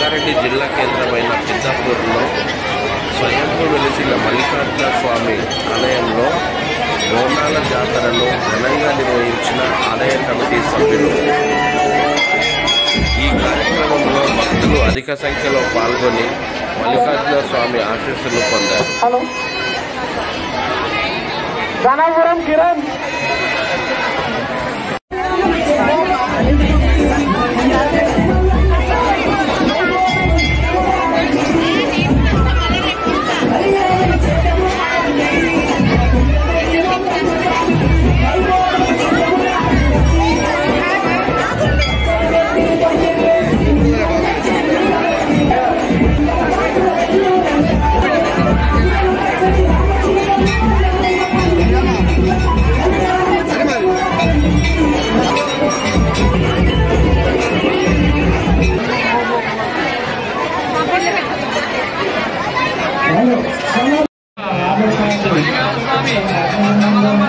రంగారెడ్డి జిల్లా కేంద్రమైన పెద్దాపూర్లో స్వయంగా వెలిసిన మల్లికార్జున స్వామి ఆలయంలో బోనాల జాతరను ఘనంగా నిర్వహించిన ఆలయ కమిటీ సభ్యులు. ఈ కార్యక్రమంలో భక్తులు అధిక సంఖ్యలో పాల్గొని మల్లికార్జున స్వామి ఆశీస్సులు పొందారు.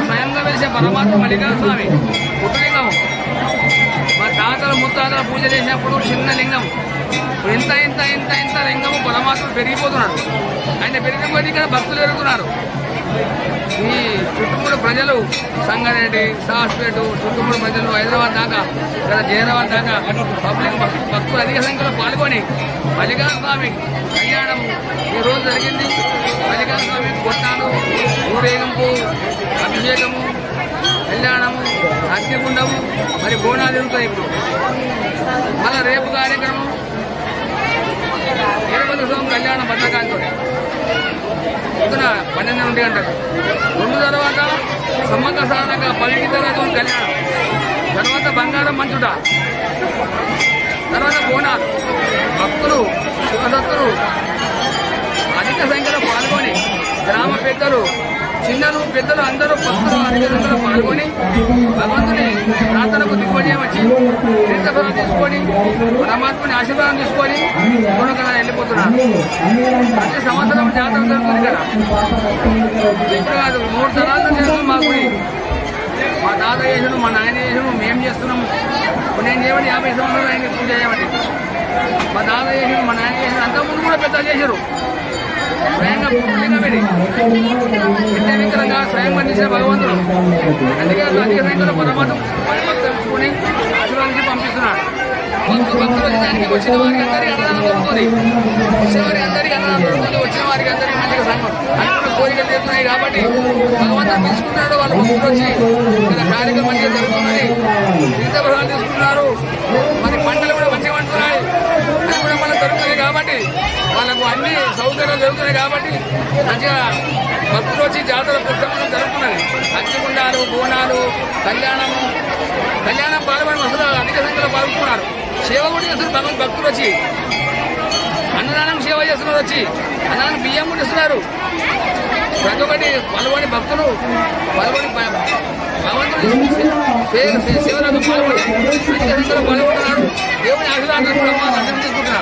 స్వయంగా వెలిసే పరమాత్మ మల్లికార్జున స్వామి పుట్టలింగం. మా తాతలు ముత్తాతలు పూజ చేసినప్పుడు చిన్న లింగం, ఇంత ఇంత ఇంత ఇంత లింగము పరమాత్మ పెరిగిపోతున్నాడు. ఆయన పెరిగిన కొద్దీ ఇక్కడ భక్తులు పెరుగుతున్నారు. ఈ చుట్టుముడు ప్రజలు సంగారెడ్డి, సాస్పేట చుట్టుముడు ప్రజలు హైదరాబాద్ దాకా ఇక్కడ జైరాబాద్ దాకా పబ్లిక్ భక్తులు అధిక సంఖ్యలో పాల్గొని మల్లికార్జున స్వామి కళ్యాణం ఈరోజు జరిగింది. మల్లికార్జున స్వామి కొట్టాలు, ఊరేగింపు, అభిషేకము, కళ్యాణము, అగ్నిగుండము, మరి బోనాలు జరుగుతాయి. ఇప్పుడు మళ్ళా రేపు కార్యక్రమం వీరభద్ర స్వామి కళ్యాణం భద్రకాంతో పొద్దున 12 గంటలకు, 2 తర్వాత సమ్మక్క సాధక పల్లెటూరు కళ్యాణం, తర్వాత బంగారం మంచుట, తర్వాత బోనాలు. భక్తులు శివసత్తులు అధిక సంఖ్యలో పాల్గొని గ్రామ పెద్దలు, చిన్నలు, పెద్దలు అందరూ భక్తులు అధిక సంఖ్యలో పాల్గొని భగవంతుని ప్రార్థనకు దిగ్విజయం వచ్చి తీర్థఫలం తీసుకొని పరమాత్మని ఆశీర్వాదం తీసుకొని పూర్వకంగా వెళ్ళిపోతున్నారు. ప్రతి సంవత్సరం జాతర జరుగుతుంది కదా. ఇప్పుడు కాదు, 3 తరాలతో చేస్తున్నాం మా గుడి. మా తాత చేసాడు, మా నాయన చేసాడు, మేము చేస్తున్నాము. నేను చేయబట్టి 50 సంవత్సరాలు ఆయన పూజ చేయబట్టి. మా తాత చేసాడు, మా నాయన చేసాడు, అంతకుముందు కూడా పెద్దలు చేశారు. స్వయంగా పుట్టిన పెట్టి విగ్రహంగా స్వయంగా చేసిన భగవంతుడు. అందుకే అధిక సంఖ్యలో పరమాత్మ భక్తులు ఆశీర్వాదించి పంపిస్తున్నాడు. భక్తులు దానికి వచ్చిన వారికి అందరికీ అన్నదానం దొరుకుతుంది. వచ్చేవారికి అందరికీ అన్నదానం దొరుకుతుంది. వచ్చిన వారికి అందరికీ మంచిగా సంఘం అనుకున్న కోరికలు తీరుతున్నాయి కాబట్టి భగవంతుడు పిలుచుకున్నాడు. వాళ్ళు భక్తులు వచ్చి ఇక్కడ కార్యక్రమం మంచిగా జరుగుతున్నది. తీర్థఫలాలు తీసుకున్నారు. మరి పంటలు కూడా మంచిగా పండుతున్నాయి. అది కూడా మనకు దొరుకుతుంది కాబట్టి వాళ్ళకు అన్ని సౌకర్యాలు జరుగుతున్నాయి కాబట్టి మంచిగా భక్తులు వచ్చి జాతర పుస్తకం జరుగుతున్నది. అగ్నిగుండాలు, బోనాలు, కళ్యాణం పాల్గొని అసలు అధిక సంఖ్యలో పాల్గొన్నారు. సేవ కూడా చేస్తున్నారు. భక్తులు వచ్చి అన్నదానం సేవ చేస్తున్నారు. వచ్చి అన్నదానం బియ్యం కూడా ఇస్తున్నారు. ప్రతి ఒక్కటి పాల్గొని భక్తులు పాల్గొని భగవంతుడి సేవలకు పాల్గొని అధిక సంఖ్యలో పాల్గొంటున్నారు. దేవుని ఆశీర్వాదం తీసుకుంటున్నారు.